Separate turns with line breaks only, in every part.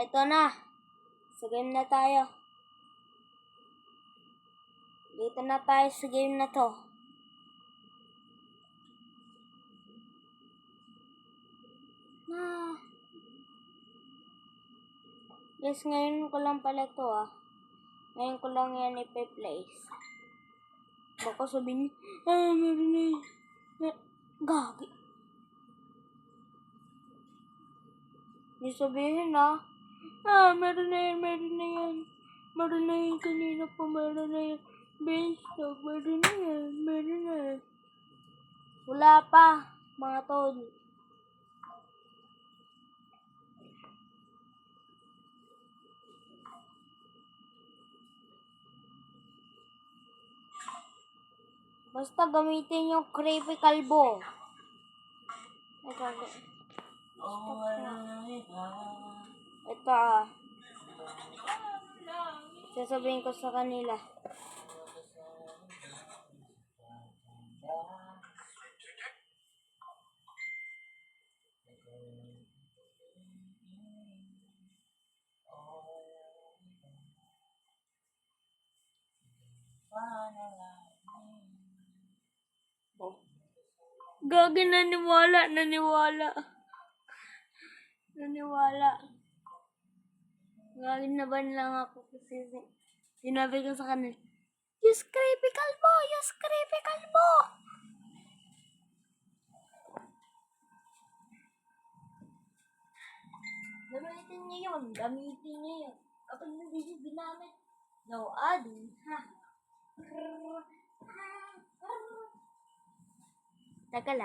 Eto na. Sa game na tayo. Dito na tayo sa game na to. Guys, ngayon ko lang pala to Ngayon ko lang yan ipe-place. Baka sabihin meron na yun. Gagi. Hindi sabihin meron na yan. Meron na yan kanina po, meron na yan. Beanstalk, meron na yan. Wala pa, mga tol. Basta gamitin yung creepy kalbo. Ito sasabihin ko sa kanila. Gagi, naniwala. Gagi na ba lang ako kasi sinabi ko sa kanila, use creepy kalbo. Gamitin niyo yun. Kapag hindi niyo ginamit, no adi. Tagal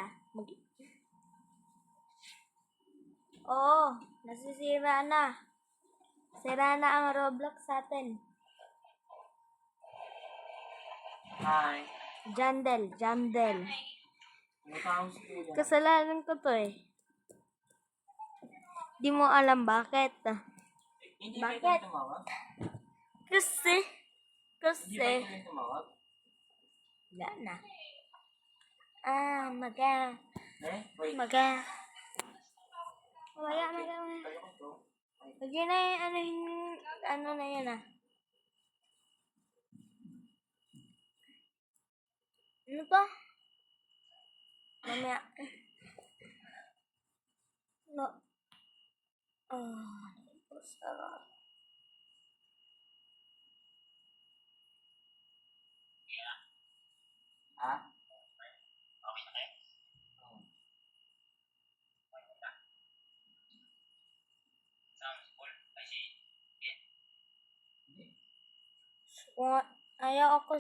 nasisira na. Sira na ang Roblox sa atin.
Hi.
Jandel. Kasalanan ko to Di mo alam bakit.
Hindi
Bakit?
ba tumawag?
Kasi.
Hindi ba tumawag?
Wala na.
Wait.
Maga. Lagyan na yung ano na yun Ano to? Mamaya. No. Sarap.
Ha?
Ayaw ako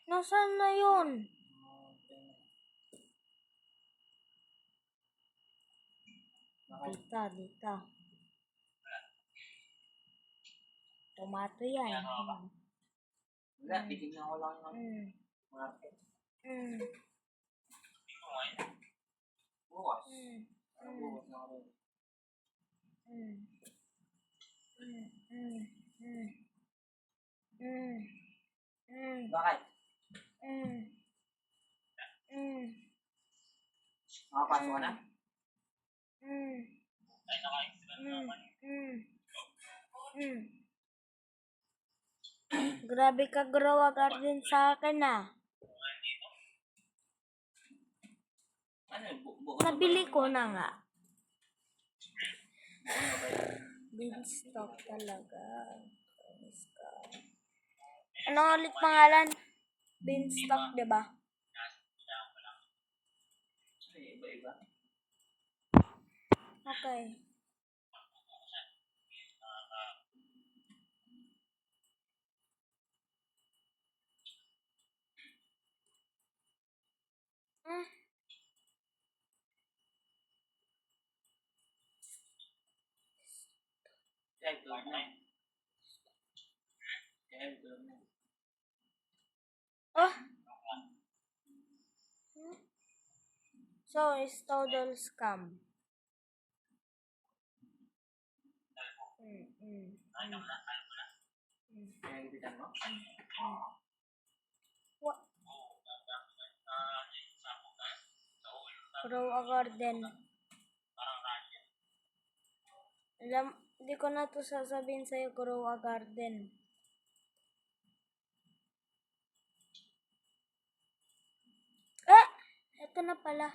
nasaan na yun? Dito. Tomato yan.
Wala, titignan ko lang yung market. Bukas. Bukas na ako. Bakit? Makapasok ka na?
Grabe ka grow garden sa akin
Ano,
Nabili ko na nga. Beanstalk talaga. Ano ulit pangalan? Beanstalk, diba?
Iba-iba.
Okay. So, it's total scam. Grow a garden. Hindi ko na to sasabihin sa'yo, grow a garden. Ito na pala.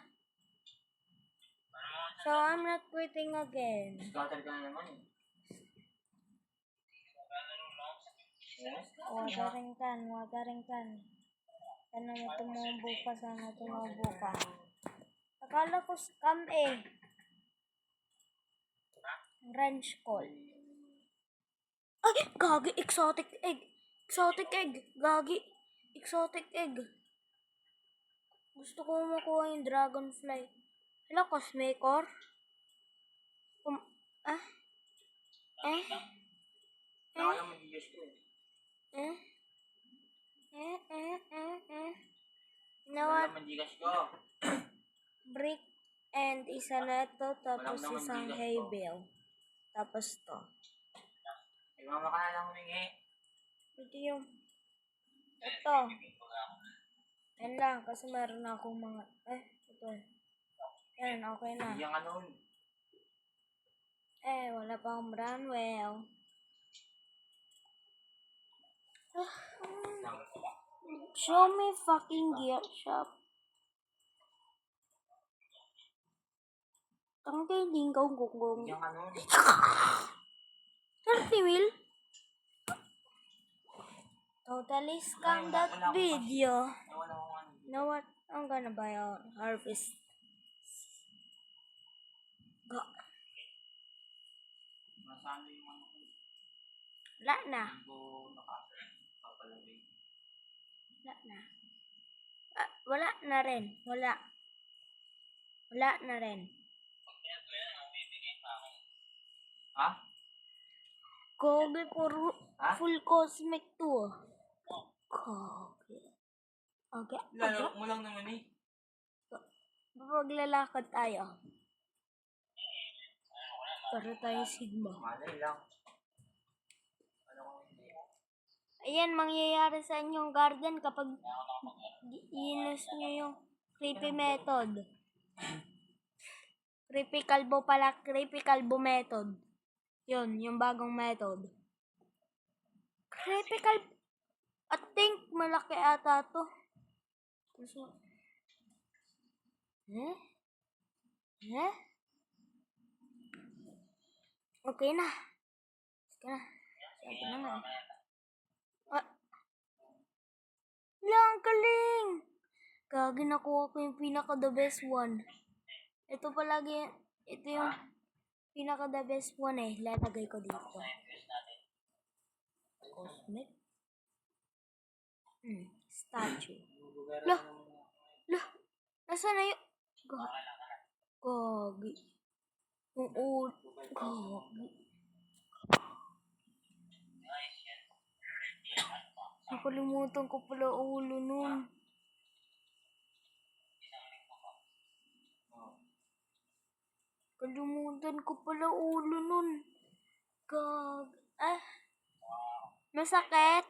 So, I'm not quitting again.
Scatter ka na naman eh. Yes?
Watering can. Sana na tumubo ka, Akala ko scam eh. Ranch call. Ay, gagi, exotic egg. Gagi, exotic egg. Gusto ko makuha yung dragonfly. Hello, Cosmacor?
Wala naman Diyos ko eh.
Nawat
Wala naman Gcash ko.
brick and isa na ito, tapos
Walang naman
isang
Gcash
hay
ko.
bale. Tapos to.
Eh, mama ka na lang humingi.
Ito yung, ito. Yan lang, kasi meron na akong mga, ito. Yan, okay na.
Bigyan ka nun.
Wala pa akong Branwell. Show me fucking gear shop. Tangkay linggaw gonggong.
Bigyan ka nun.
30 mil? Totally scam that video.
Wala akong ano.
Know what? I'm gonna buy a harvest. Go.
Masano yung ano ko.
Wala na.
Hindi ko nakapalagay.
Wala na rin. Wala na rin.
Ha?
Kobe puro full cosmic to. Kobe. Okay.
Lalaro mo lang naman eh.
Maglalakad tayo. Para tayo Sigma.
Malay lang. Ano ko hindi.
Ayan, mangyayari sa inyong garden kapag inos nyo yung creepy method. Creepy calbo method. Yun, yung bagong method. Creepy calbo. I think malaki ata to. Okay na. Sabi na nga. Ang galing! Gagi, nakuha ko yung pinaka-the best one. Ito yung pinaka-the best one eh. Lalagay ko dito. Cosmic. Statue. Lah! Nasaan na yung... Gagi. Gagi. Nakalimutan ko pala ulo nun. Gag. Masakit.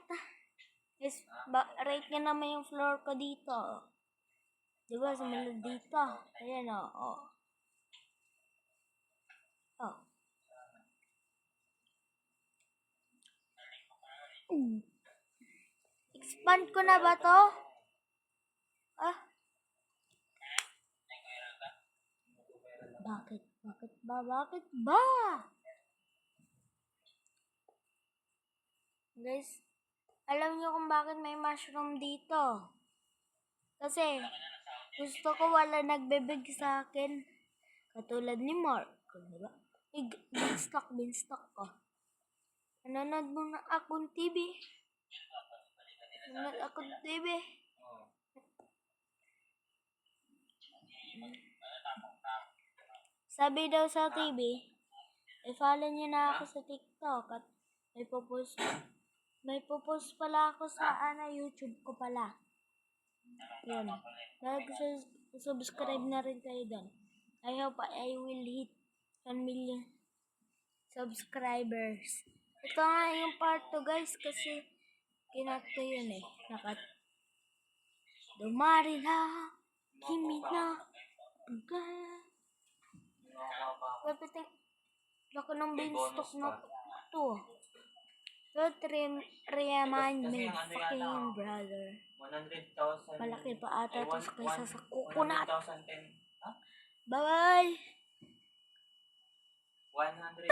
Rate nga naman yung floor ko dito. Diba, sumunod dito. Ayan o. Expand ko na ba to? Bakit ba? Guys, alam niyo kung bakit may mushroom dito? Kasi, gusto ko wala nagbebeg sa akin. Katulad ni Mark. Diba? Beanstalk ko. Nanonood mo na akong TV. Sabi daw sa TV, i-follow niyo na ako sa TikTok at may popost pala ako sa YouTube ko pala. Yun. Subscribe na rin kayo doon. I hope I will hit 1 million subscribers. Ito nga yung part 2 guys kasi kinat ko yun eh. Dumari na, kimi na, Laki ng
May
beanstalk
bonus
na
pa.
to. That remind
Kasi
me,
yung ano
fucking
yata,
brother.
100,000.
Malaki pa ata
Ay,
to kaysa sa coconut.
100,010. Ha?
Bye-bye!
100.